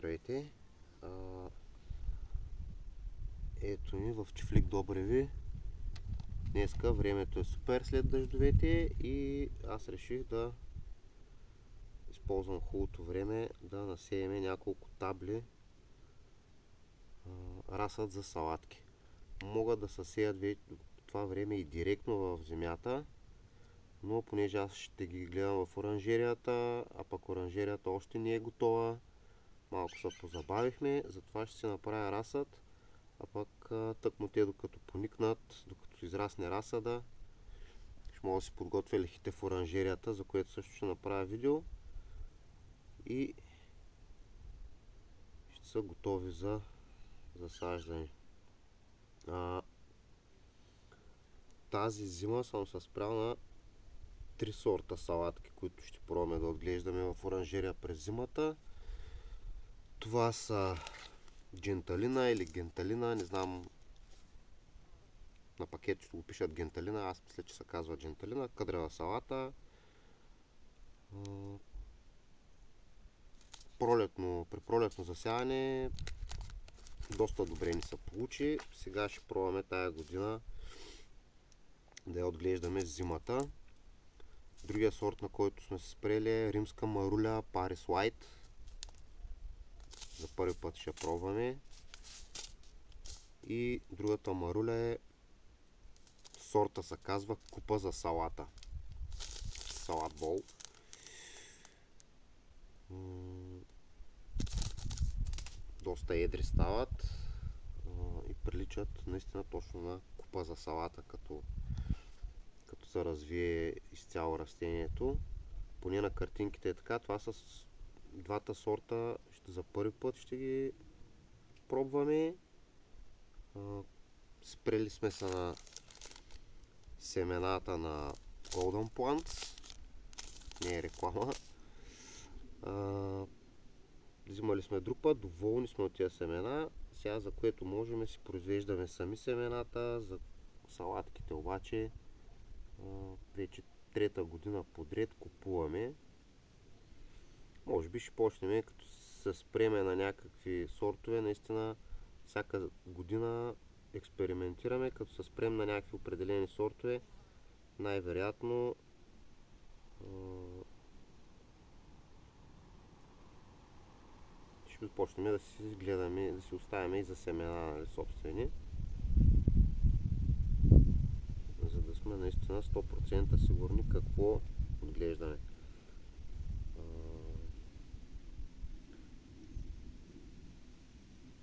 Здравейте! Ето ни в Чифлик Добреви. Днеска времето е супер след дъждовете и аз реших да използвам хубавото време да насееме няколко табли разсад за салатки. Могат да се сеят това време и директно в земята, но понеже аз ще ги гледам в оранжерията, а пък оранжерията още не е готова, малко се позабавихме, затова ще се направя разсад, а пък тъкмо те докато поникнат, докато израсне разсада, ще мога да си подготвя лихите в оранжерията, за което също ще направя видео и ще са готови за засаждане. Тази зима съм се спрял на 3 сорта салатки, които ще пробваме да отглеждаме в оранжерия през зимата. Това са дженталина или генталина, не знам, на пакет ще го пишат генталина, аз мисля, че се казва дженталина, къдрева салата. При пролетно засяване доста добре ни се получи. Сега ще пробваме тая година да я отглеждаме зимата. Другия сорт, на който сме се спрели, е римска маруля Paris White. За първи път ще пробваме. И другата маруля е, сорта се казва купа за салата. Салат бол. Доста едри стават и приличат наистина точно на купа за салата, като се развие изцяло растението. Поне на картинките е така. Това с двата сорта за първи път ще ги пробваме. Спрели сме се на семената на Golden Plants. Не е реклама. Взимали сме друг път, доволни сме от тези семена. Сега за което можем си произвеждаме сами семената. За салатките обаче вече трета година подред купуваме. Може би ще почнем, като се спреме на някакви сортове, наистина всяка година експериментираме, като се спрем на някакви определени сортове, най-вероятно ще почнем да си гледаме, да си оставяме и за семена, нали, собствени, за да сме наистина 100% сигурни какво отглеждаме.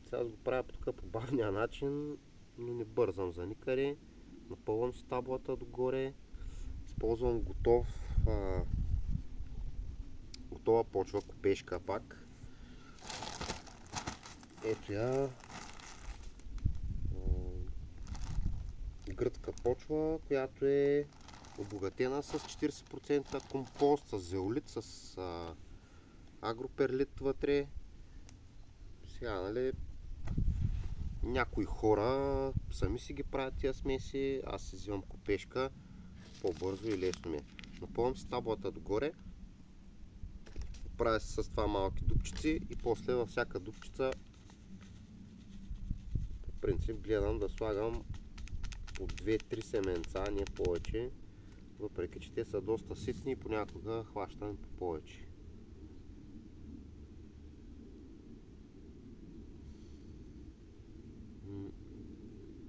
Сега го правя по бавния начин, но не бързам за никъде. Напълвам си таблата догоре. Използвам готова почва, копешка пак. Ето я. Гръдка почва, която е обогатена с 40% компост, с зеолит, с агроперлит вътре. Сега, нали, някои хора сами си ги правят тия смеси, аз си взимам копешка, по-бързо и лесно ми е. Напълвам си таблата догоре, правя си с това малки дупчици и после във всяка дупчица по принцип гледам да слагам по 2-3 семенца, не повече, въпреки че те са доста ситни и понякога хващам по повече.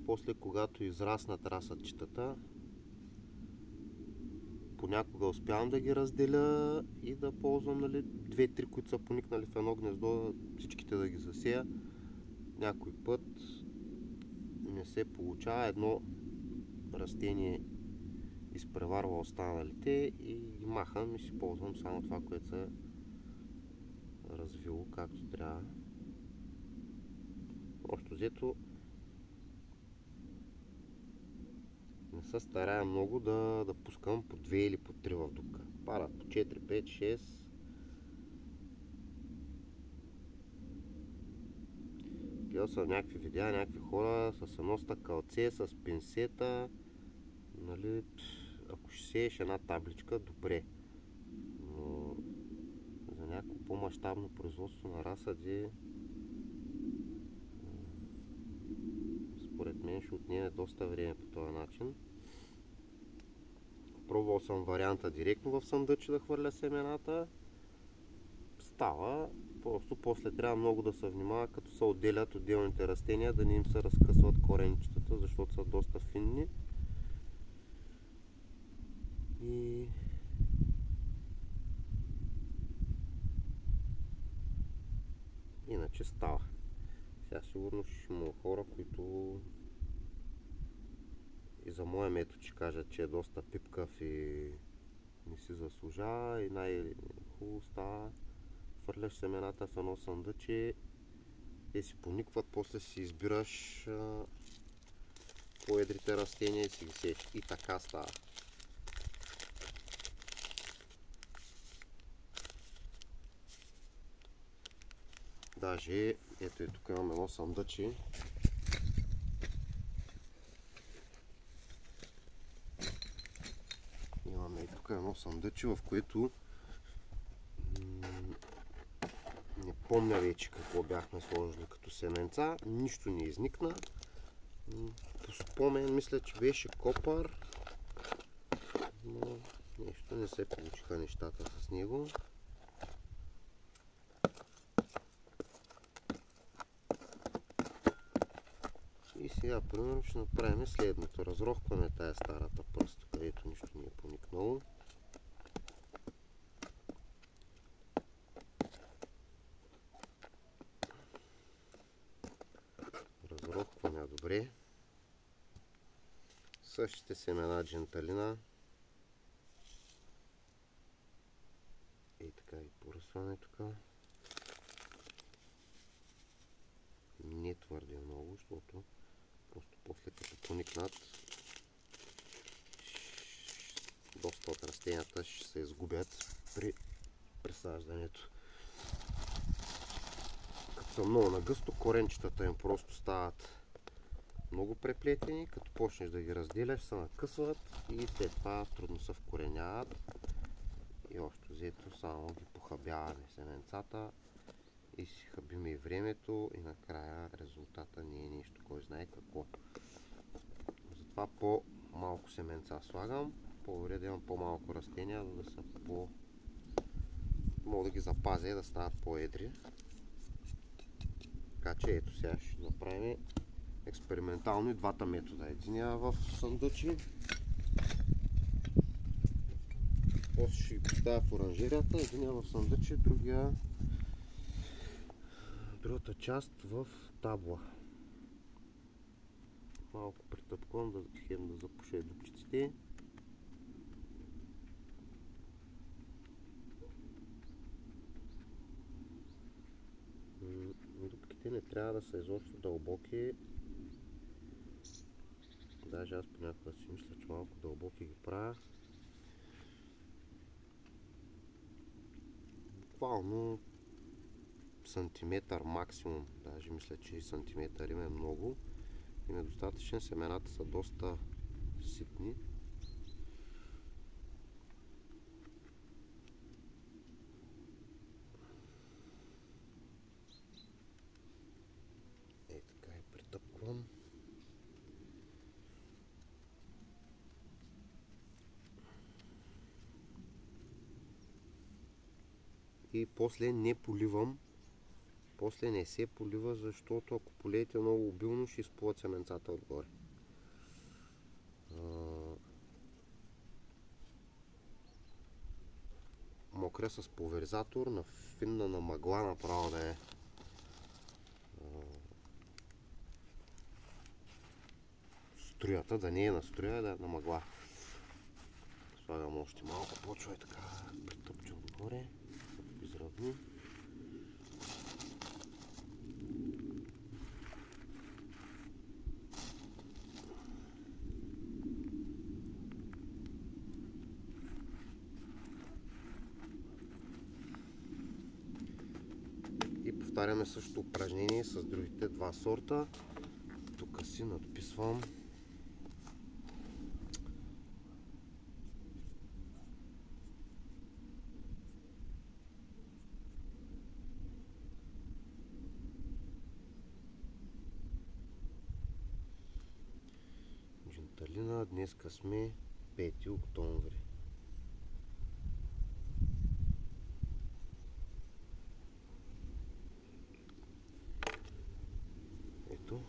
После, когато израснат разсадчетата, понякога успявам да ги разделя и да ползвам, нали, 2-3, които са поникнали в едно гнездо, всичките да ги засея. Някой път не се получава, едно растение изпреварва останалите и ги махам и си ползвам само това, което се е развило както трябва. Общо взето не се старая много да пускам по 2 или по 3 в дупка. Падат по 4, 5, 6. Гледал съм някакви видеа, някакви хора с едно стъкълце, с пинсета. Нали, ако ще сееш една табличка, добре. Но за няколко по-мащабно производство на разсъди, според мен ще отнеме доста време по този начин. Пробвал съм варианта директно в съндъче да хвърля семената. Става, просто после трябва много да се внимава, като се отделят отделните растения, да не им се разкъсват коренчетата, защото са доста финни. И иначе става. Сега сигурно ще има хора, които и за моя метод ще кажат, че е доста пипкав и не си заслужава, и най-хубаво става. Хвърляш семената в едно съндъче, те си поникват, после си избираш по-едрите растения и си ги сееш. И така става. Даже, ето и тук имам едно съндъче. Имаме и тук едно съндъче, в което не помня вече какво бяхме сложили като семенца. Нищо не изникна. По спомен мисля, че беше копър, но нещо не се получиха нещата с него. И сега, примерно, ще направим следното. Разрохваме тая старата пръст, където нищо не е поникнало. Разрохваме я добре. Същите семена дженталина. И така и поръсваме тук. Не твърде много, защото просто после като поникнат, доста от растенията ще се изгубят при присаждането. Като са много нагъсто, коренчетата им просто стават много преплетени. Като почнеш да ги разделяш, се накъсват и след това трудно се вкореняват. И общо взето само ги похабяваме семенцата и си хабиме и времето, и накрая резултата не е нещо кой знае какво. Затова по-малко семенца слагам. По-добре да имам по-малко растения, за да са мога да ги запазя и да стават по-едри. Така че ето сега ще направим експериментално и двата метода. Единия в съндъче, после ще ги поставя в оранжерията, единия в съндъче, другата част в табла. Малко притъпквам, да запуша и дупчиците. Дупките не трябва да са изобщо дълбоки. Даже аз понякога си мисля, че малко дълбоки ги правя. Буквално сантиметър максимум. Даже мисля, че и сантиметър им е много. Им е достатъчен. Семената са доста ситни. Ей така и притъпквам. И после не поливам. После не се полива, защото ако полеете много обилно, ще изплуват семенцата отгоре. Мокря с пулверизатор, на финна на мъгла направо да е. Струята да не е на струя, да е на мъгла. Слагам още малко, почва и така притъпча отгоре, изравни. И повтаряме същото упражнение с другите два сорта. Тук си надписвам днеска сме 5 октомври. Ето.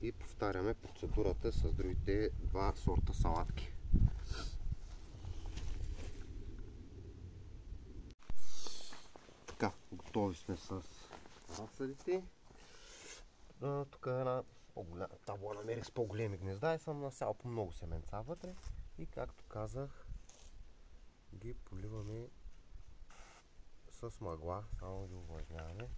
И повтаряме процедурата с другите два сорта салатки. Така, готови сме с разсъдите. Тук е една табла намерих с по-големи гнезда и съм насял по много семенца вътре. И както казах, ги поливаме с мъгла, само ги увлажняваме.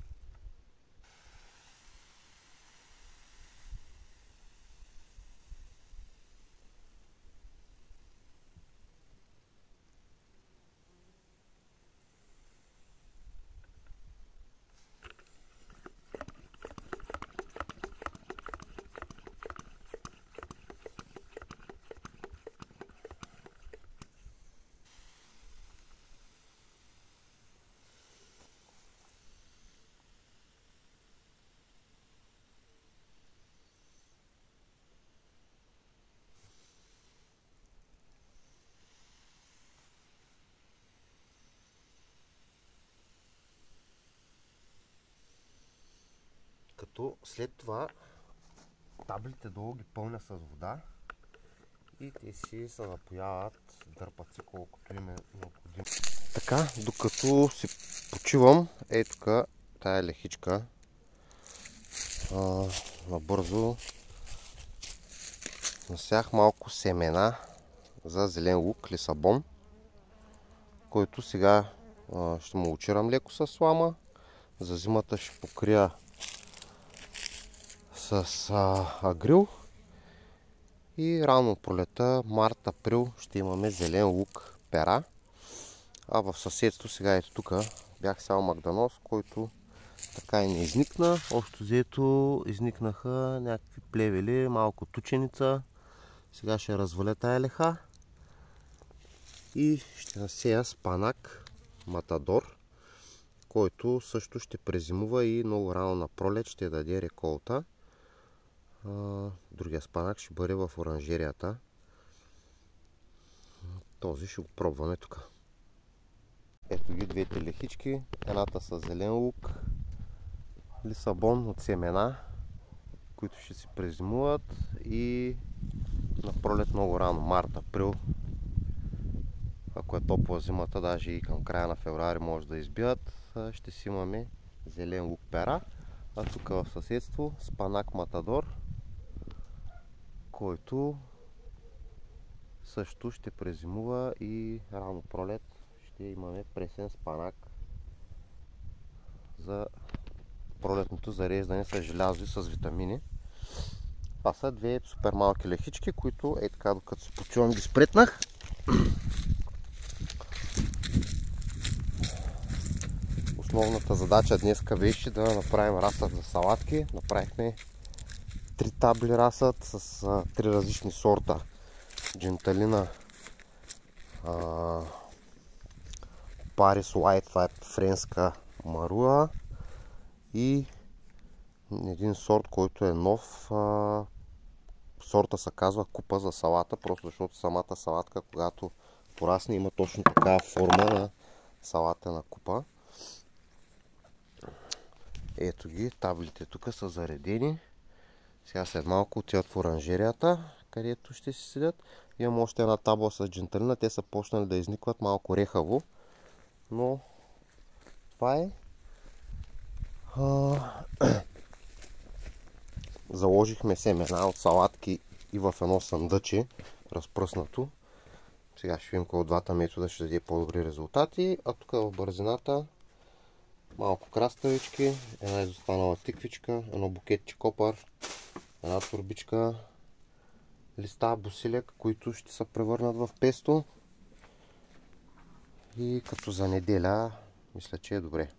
Като след това таблите долу ги пълня с вода и те си се напояват, дърпат си колкото им е необходимо. Така, докато си почивам, ей тук тая лехичка набързо насях малко семена за зелен лук, Лисабон, който сега ще му очирам леко с слама. За зимата ще покрия с агрил и рано пролета, март-април, ще имаме зелен лук пера. А в съседство сега ето тук бях сял магданос, който така и не изникна. Общо взето изникнаха някакви плевели, малко тученица. Сега ще разваля тая леха и ще насея спанак Матадор, който също ще презимува и много рано на пролет ще даде реколта. Другия спанак ще бъде в оранжерията. Този ще го пробваме тук. Ето ги двете лехички. Едната с зелен лук, Лисабон от семена, които ще си презимуват и на пролет много рано, март-април. Ако е топла зимата, даже и към края на февруари може да избият. Ще си имаме зелен лук пера. А тук в съседство спанак Матадор, който също ще презимува и рано пролет ще имаме пресен спанак за пролетното зареждане с желязо и с витамини. Това са две супер малки лехички, които е така, докато се почувам, ги спретнах. Основната задача днеска беше да направим разсъд за салатки. Направихме 3 табли разсъд с 3 различни сорта дженталина, Парис Лайт, това е френска маруа, и един сорт, който е нов. Сорта се казва купа за салата, просто защото самата салатка, когато порасне, има точно такава форма на салатена купа. Ето ги, таблите тук са заредени. Сега след малко отиват в оранжерията, където ще си седят. Имам още една табла с дженталина. Те са почнали да изникват малко рехаво, но това е. Заложихме семена от салатки и в едно съндъче, разпръснато. Сега ще видим кой от двата метода ще даде по-добри резултати. А тук в бързината малко краставички, една изостанала тиквичка, едно букетче копър, една турбичка листа босилек, които ще се превърнат в песто. И като за неделя, мисля, че е добре.